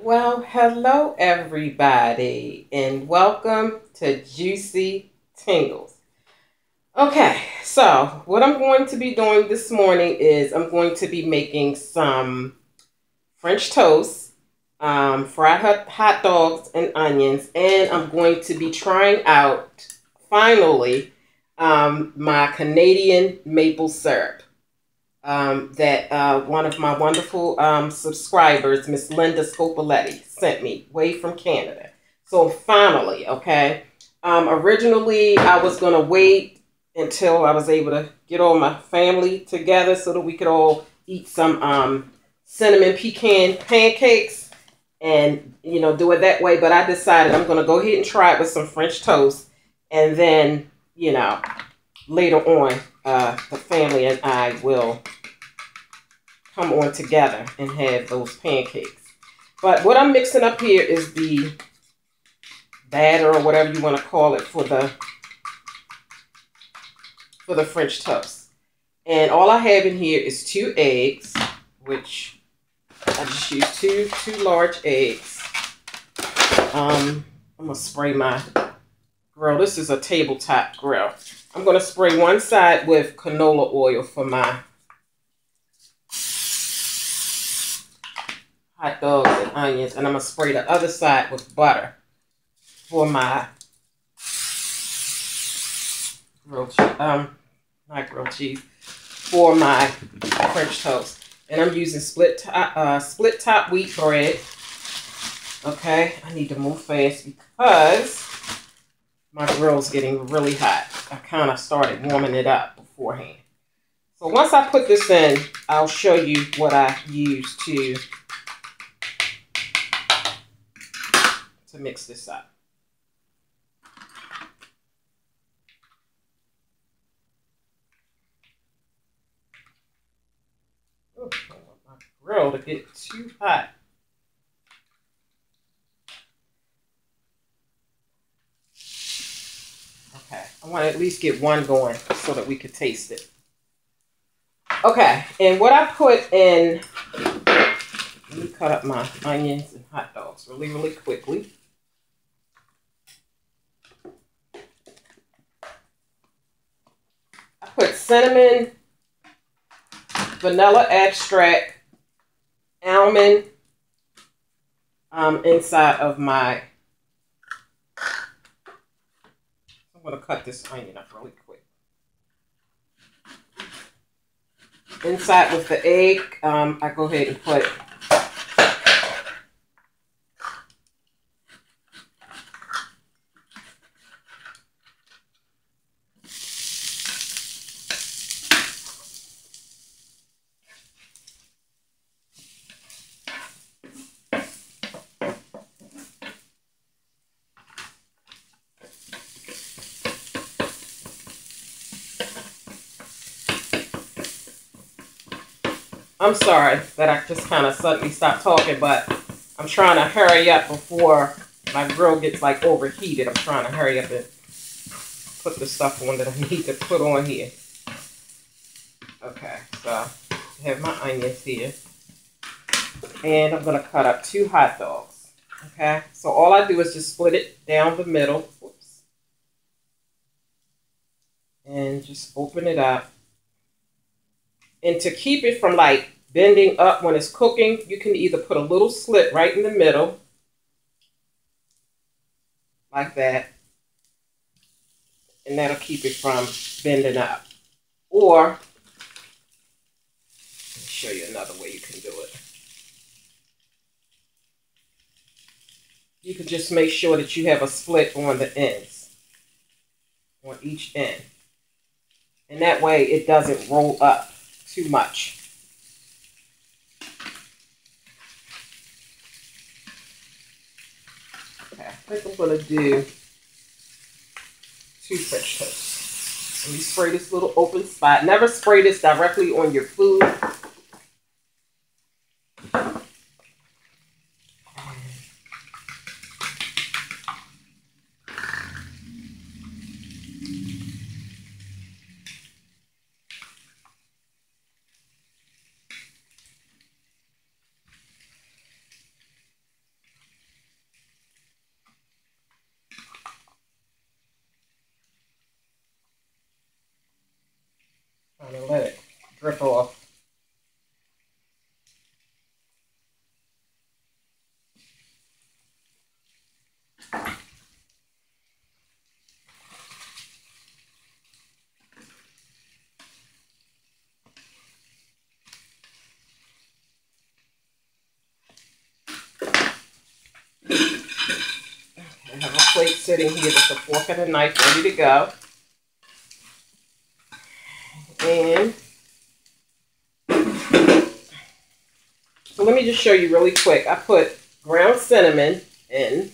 Well, hello everybody, and welcome to Juicy Tingles. Okay, so what I'm going to be doing this morning is I'm going to be making some French toast, fried hot dogs and onions, and I'm going to be trying out finally my Canadian maple syrup that one of my wonderful subscribers, Miss Linda Scopoletti, sent me way from Canada. So finally, okay. Originally, I was going to wait until I was able to get all my family together so that we could all eat some cinnamon pecan pancakes and, do it that way. But I decided I'm going to go ahead and try it with some French toast. And then, later on, the family and I will come on together and have those pancakes. But what I'm mixing up here is the batter or whatever you want to call it for the French toast. And all I have in here is 2 eggs, which I just used two large eggs. I'm gonna spray my grill. This is a tabletop grill. I'm gonna spray one side with canola oil for my hot dogs and onions, and I'm gonna spray the other side with butter for my not grilled cheese, for my French toast. And I'm using split top wheat bread. Okay, I need to move fast because my grill's getting really hot. I kind of started warming it up beforehand. So once I put this in, I'll show you what I use to mix this up. Oh, I don't want my grill to get too hot. Okay, I want to at least get one going so that we could taste it. Okay, and what I put in, let me cut up my onions and hot dogs really, really quickly. I put cinnamon, vanilla extract, almond inside of my, I'm going to cut this onion up really quick. Inside with the egg, I go ahead and put I'm sorry that I just kind of suddenly stopped talking, but I'm trying to hurry up before my grill gets like overheated. I'm trying to hurry up and put the stuff on that I need to put on here. Okay, so I have my onions here. And I'm going to cut up 2 hot dogs. Okay, so all I do is just split it down the middle. Whoops. And just open it up. And to keep it from like bending up when it's cooking, you can either put a little slit right in the middle, like that, and that'll keep it from bending up. Or, let me show you another way you can do it. You can just make sure that you have a split on the ends, on each end. And that way it doesn't roll up too much. Okay, I think I'm going to do 2 French toasts. Let me spray this little open spot. Never spray this directly on your food. sitting here with the fork and a knife ready to go. And so let me just show you really quick. I put ground cinnamon in.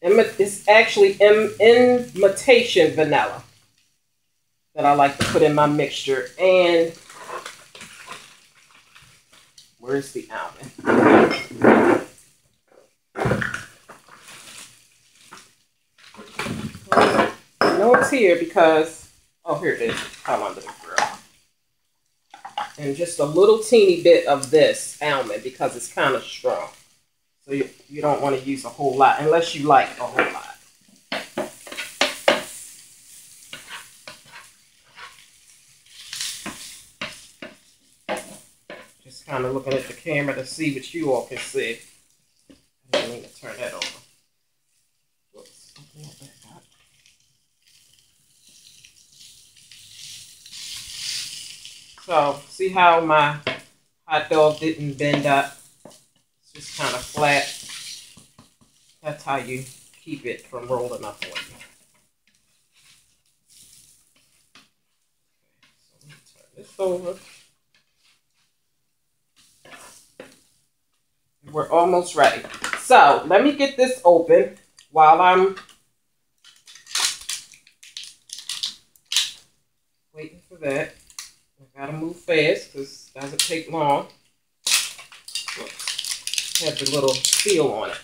It's actually imitation vanilla that I like to put in my mixture. And where's the almond? I know it's here because, oh, here it is. Come under the grill. And just a little teeny bit of this almond because it's kind of strong. So you don't want to use a whole lot unless you like a whole lot. Just kind of looking at the camera to see what you all can see. I didn't mean to turn that over. Whoops, open that back up. So, see how my hot dog didn't bend up? It's just kind of flat. That's how you keep it from rolling up on you. Okay, so let me turn this over. We're almost ready. So, let me get this open while I'm waiting for that. I gotta move fast because it doesn't take long. Have the little seal on it.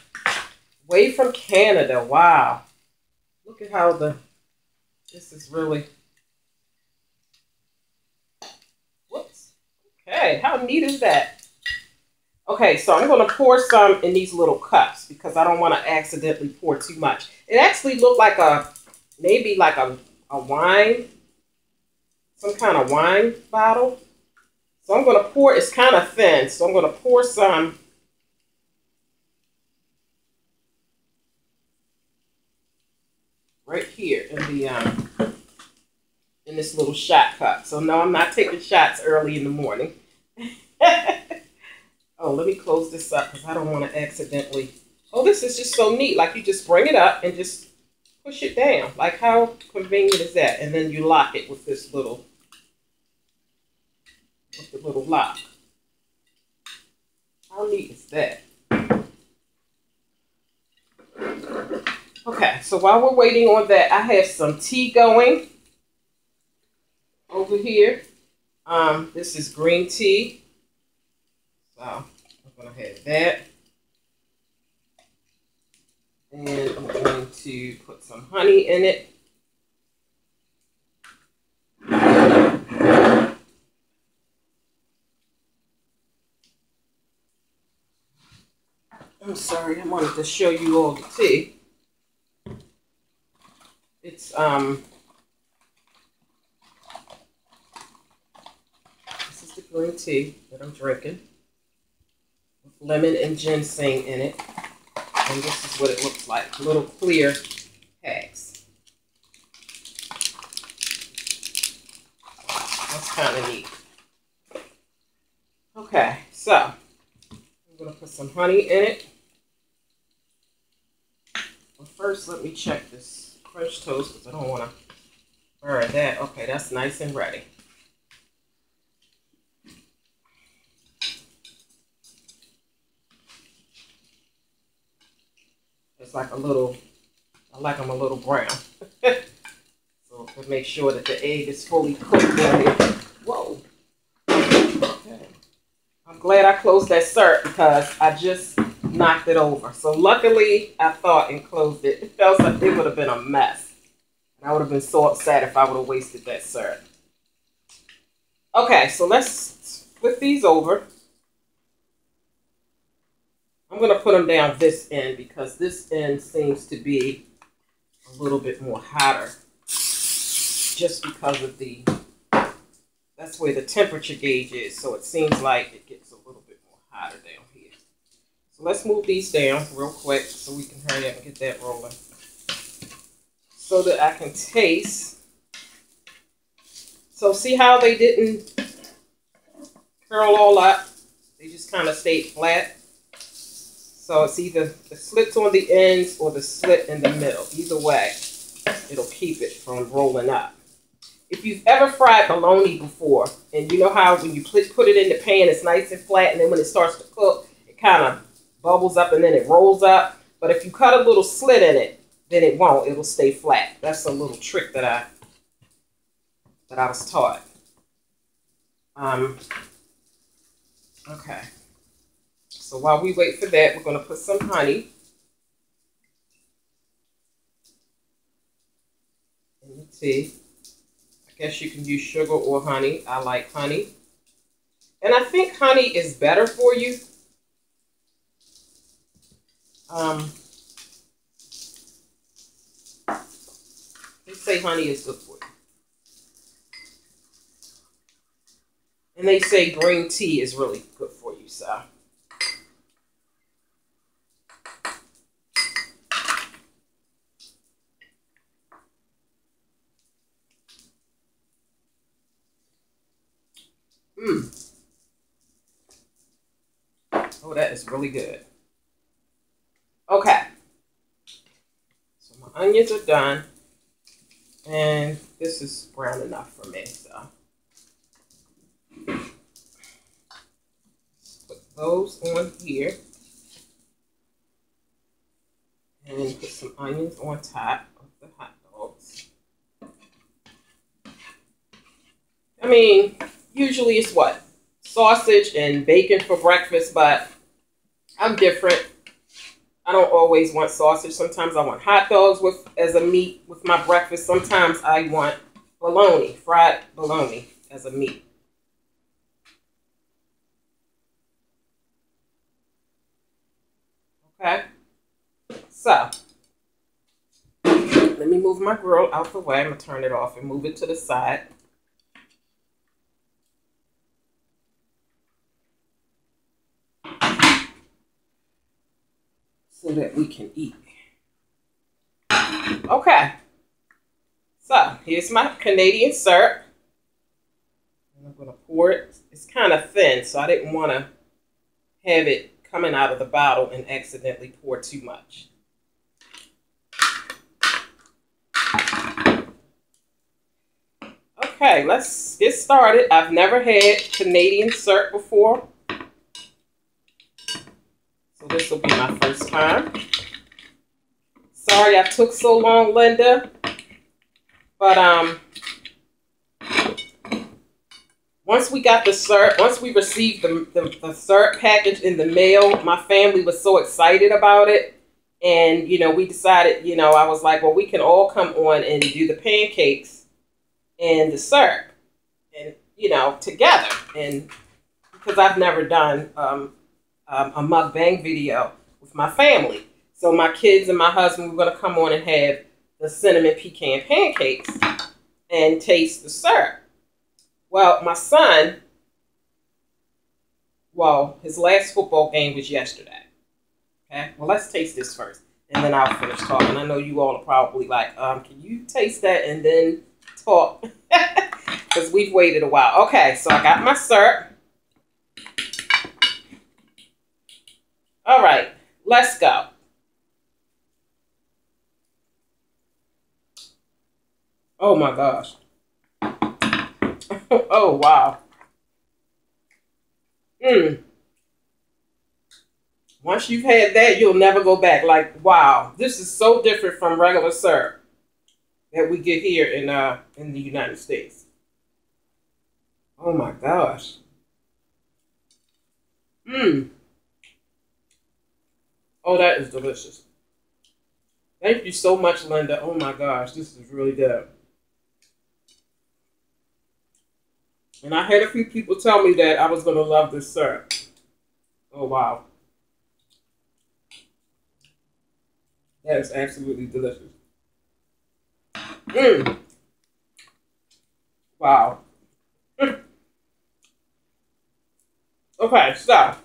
Way from Canada. Wow. Look at how this is really. Whoops. Okay, how neat is that? Okay, so I'm going to pour some in these little cups because I don't want to accidentally pour too much. It actually looked like maybe like a wine. Some kind of wine bottle. So I'm going to pour, it's kind of thin, so I'm going to pour some right here in this little shot cup. So no, I'm not taking shots early in the morning. Oh, let me close this up because I don't want to accidentally. Oh, this is just so neat. Like you just bring it up and just push it down. Like how convenient is that? And then you lock it with this little lock. How neat is that? Okay, so while we're waiting on that, I have some tea going over here. This is green tea. So I'm going to have that. And I'm going to put some honey in it. I'm sorry, I wanted to show you all the tea. It's this is the green tea that I'm drinking with lemon and ginseng in it. And this is what it looks like, little clear packs. That's kind of neat. Okay, so I'm going to put some honey in it. Well, first, let me check this French toast because I don't want to burn that. Okay, that's nice and ready. It's like a little, I like them a little brown. So to make sure that the egg is fully cooked in here. Whoa. Okay. I'm glad I closed that syrup because I just knocked it over. So luckily I thought and closed it. It felt like it would have been a mess. And I would have been so upset if I would have wasted that syrup. Okay, so let's flip these over. I'm going to put them down this end because this end seems to be a little bit more hotter just because of that's where the temperature gauge is. So it seems like it gets a little bit more hotter down here. So let's move these down real quick so we can hurry up and get that rolling so that I can taste. So see how they didn't curl all up? They just kind of stayed flat. So it's either the slits on the ends or the slit in the middle. Either way, it'll keep it from rolling up. If you've ever fried bologna before, and you know how when you put it in the pan, it's nice and flat, and then when it starts to cook, it kind of bubbles up and then it rolls up. But if you cut a little slit in it, then it won't. It'll stay flat. That's a little trick that I was taught. Okay. So while we wait for that, we're going to put some honey in the tea. I guess you can use sugar or honey. I like honey. And I think honey is better for you. They say honey is good for you. And they say green tea is really good for you, so. Oh, that is really good. Okay. So my onions are done. And this is brown enough for me, so. Put those on here. And put some onions on top of the hot dogs. I mean, usually it's what? Sausage and bacon for breakfast, but I'm different. I don't always want sausage. Sometimes I want hot dogs as a meat with my breakfast. Sometimes I want bologna, fried bologna as a meat. Okay. So, let me move my grill out the way. I'm going to turn it off and move it to the side. So that we can eat. Okay. So, here's my Canadian syrup. And I'm going to pour it. It's kind of thin, so I didn't want to have it coming out of the bottle and accidentally pour too much. Okay, let's get started. I've never had Canadian syrup before. So this will be my first time. Sorry I took so long, Linda. But once we got the syrup, once we received the syrup package in the mail, my family was so excited about it. And, you know, we decided, you know, I was like, well, we can all come on and do the pancakes and the syrup. And, you know, together. And because I've never done a mukbang video with my family. So my kids and my husband were going to come on and have the cinnamon pecan pancakes and taste the syrup. Well, my son, his last football game was yesterday. Okay, well, let's taste this first, and then I'll finish talking. I know you all are probably like, can you taste that and then talk? Because we've waited a while. Okay, so I got my syrup. All right, let's go. Oh my gosh. Oh wow. Once you've had that, you'll never go back. Like, wow, this is so different from regular syrup that we get here in the United States. Oh my gosh. Oh, that is delicious. Thank you so much, Linda. Oh my gosh, this is really good. And I had a few people tell me that I was going to love this syrup. Oh, wow. That is absolutely delicious. Wow. Okay, so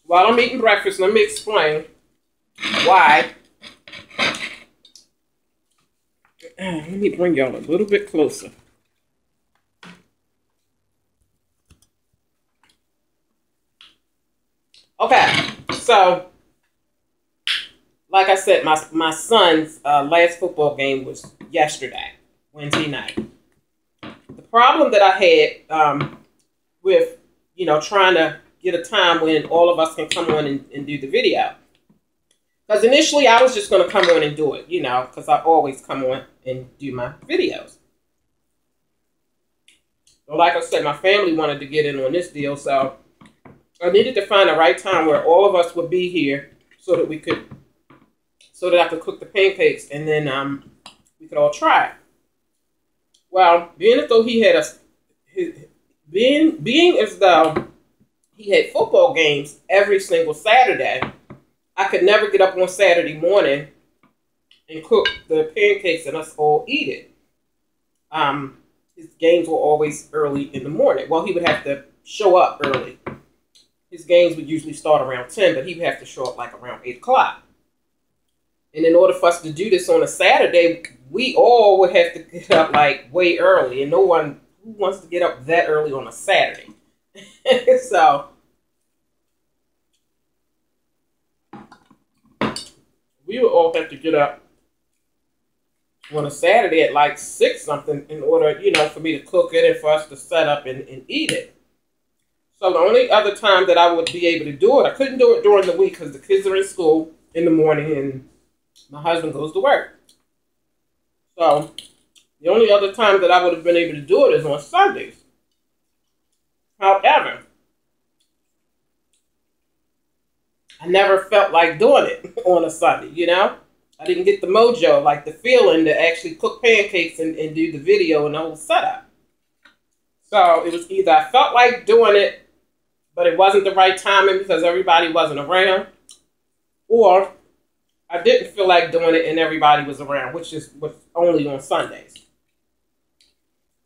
while I'm eating breakfast, let me explain why. Let me bring y'all a little bit closer. Okay, so like I said, my son's last football game was yesterday, Wednesday night. The problem that I had with, trying to get a time when all of us can come on and do the video. Because initially I was just going to come on and do it, because I always come on and do my videos. So like I said, my family wanted to get in on this deal, so I needed to find the right time where all of us would be here so that I could cook the pancakes, and then we could all try it. Well, being as though he had being as though he had football games every single Saturday, I could never get up on Saturday morning and cook the pancakes and us all eat it. His games were always early in the morning. Well, he would have to show up early. His games would usually start around 10, but he would have to show up like around 8 o'clock. And in order for us to do this on a Saturday, we all would have to get up like way early. And no one who wants to get up that early on a Saturday. So we would all have to get up on a Saturday at like 6 something in order, for me to cook it and for us to set up and eat it. So the only other time that I would be able to do it, I couldn't do it during the week because the kids are in school in the morning and my husband goes to work. So the only other time that I would have been able to do it is on Sundays. However, I never felt like doing it on a Sunday, I didn't get the mojo, like the feeling to actually cook pancakes and do the video and the whole setup. So it was either I felt like doing it, but it wasn't the right timing because everybody wasn't around, or I didn't feel like doing it and everybody was around, which was only on Sundays.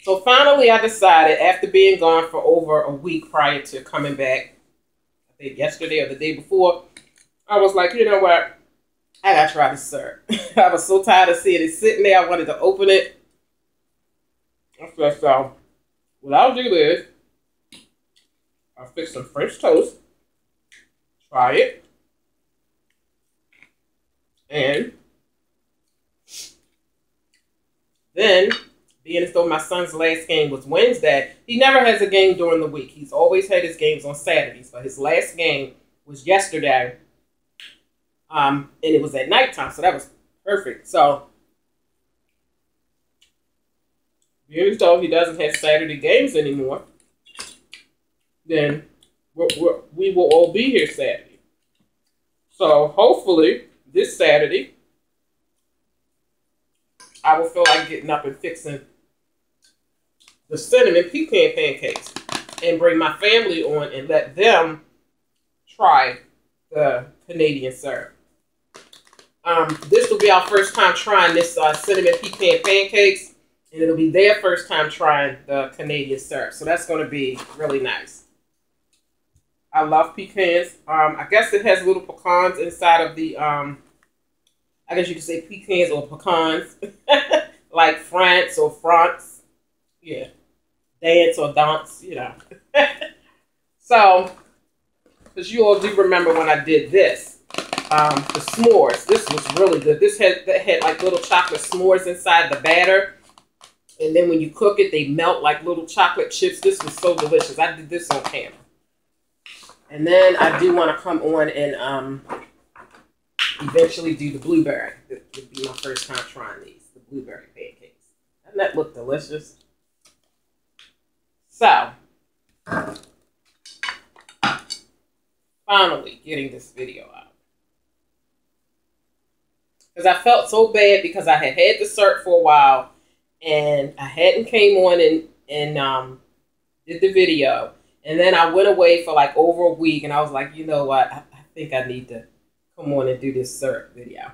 So finally I decided, after being gone for over a week prior to coming back, I think yesterday or the day before, I was like, you know what? I gotta try this syrup. I was so tired of seeing it sitting there. I wanted to open it. I said, so what I'll do is I'll fix some French toast, try it, and then, being as though my son's last game was Wednesday, he never has a game during the week. He's always had his games on Saturdays, but his last game was yesterday. And it was at nighttime, so that was perfect. So, being as though he doesn't have Saturday games anymore, then we will all be here Saturday. So, hopefully, this Saturday, I will feel like getting up and fixing the cinnamon pecan pancakes and bring my family on and let them try the Canadian syrup. This will be our first time trying this cinnamon pecan pancakes, and it'll be their first time trying the Canadian syrup. So that's going to be really nice. I love pecans. I guess it has little pecans inside of the, I guess you could say pecans or pecans, like France or France. Yeah. Dance or dance, So, because you all do remember when I did this. The s'mores. This was really good. This had like little chocolate s'mores inside the batter. And then when you cook it, they melt like little chocolate chips. This was so delicious. I did this on camera. And then I do want to come on and eventually do the blueberry. This would be my first time trying these. The blueberry pancakes. Doesn't that look delicious? So, finally getting this video out. Because I felt so bad because I had the syrup for a while and I hadn't came on and did the video. And then I went away for like over a week and I was like, you know what? I think I need to come on and do this syrup video.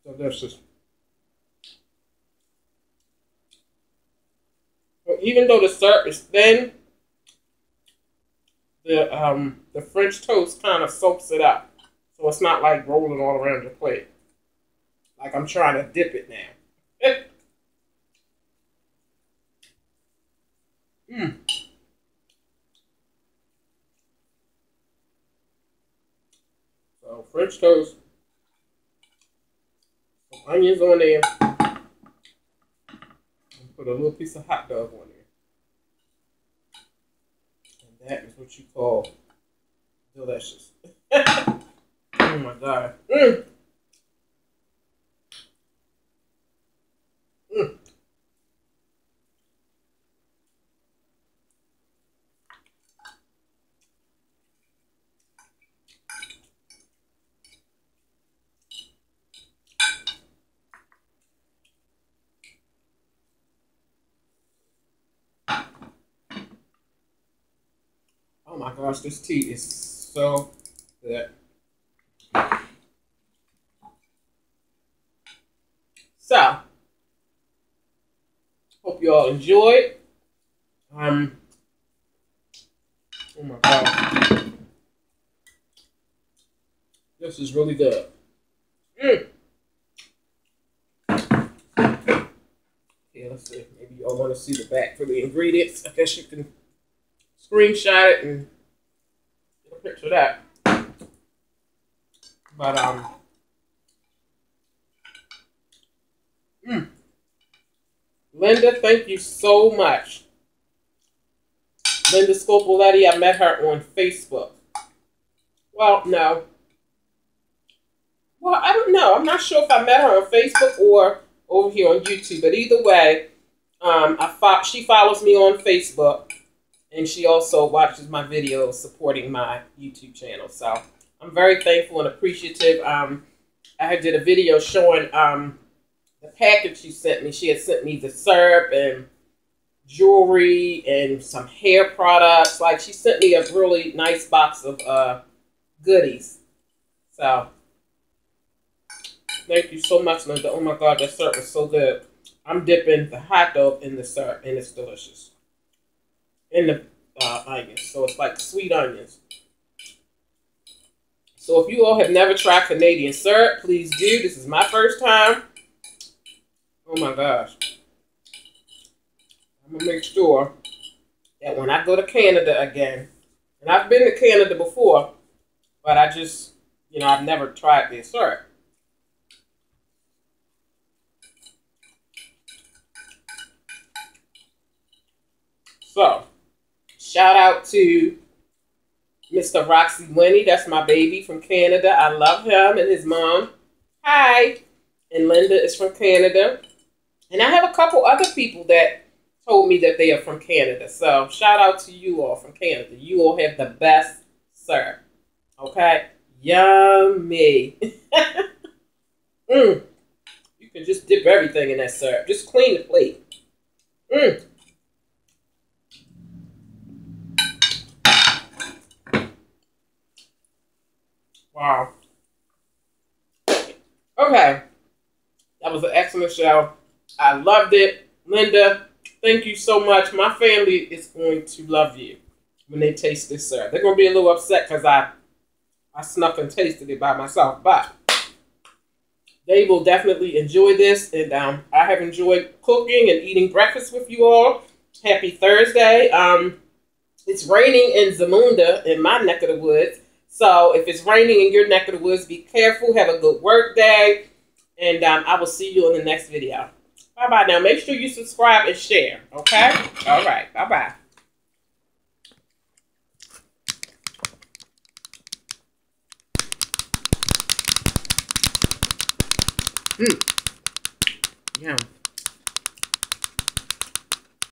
Delicious. Well, even though the syrup is thin, the French toast kind of soaks it up. So it's not like rolling all around your plate. Like I'm trying to dip it now. Mm. So French toast, some onions on there, and put a little piece of hot dog on there. And that is what you call delicious. Oh my God. Mm. Mm. Oh my gosh, this tea is so good. So, hope you all enjoyed. Oh my gosh. This is really good. Mm. Yeah, let's see. Maybe y'all want to see the back for the ingredients. I guess you can screenshot it and get a picture of that. But Linda, thank you so much. Linda Scopoletti, I met her on Facebook. Well, no. Well, I don't know. I'm not sure if I met her on Facebook or over here on YouTube. But either way, she follows me on Facebook. And she also watches my videos supporting my YouTube channel. So I'm very thankful and appreciative. I did a video showing the package she sent me. She had sent me the syrup and jewelry and some hair products. Like, she sent me a really nice box of goodies. So thank you so much, Linda. Oh my God, that syrup is so good. I'm dipping the hot dog in the syrup, and it's delicious. In the onions. So it's like sweet onions. So if you all have never tried Canadian syrup, please do. This is my first time. Oh my gosh. I'm going to make sure that when I go to Canada again, and I've been to Canada before, but I just, I've never tried their syrup. So, shout out to Mr. Roxy Winnie. That's my baby from Canada. I love him and his mom. Hi. And Linda is from Canada. And I have a couple other people that told me that they are from Canada. So, shout out to you all from Canada. You all have the best syrup. Okay? Yummy. You can just dip everything in that syrup. Just clean the plate. Wow. Okay. That was an excellent show. I loved it. Linda, thank you so much. My family is going to love you when they taste this syrup. They're going to be a little upset because I snuck and tasted it by myself. But they will definitely enjoy this. And I have enjoyed cooking and eating breakfast with you all. Happy Thursday. It's raining in Zamunda, in my neck of the woods. So if it's raining in your neck of the woods, be careful. Have a good work day. And I will see you in the next video. Bye-bye now. Make sure you subscribe and share. Okay? All right. Bye-bye. Yum.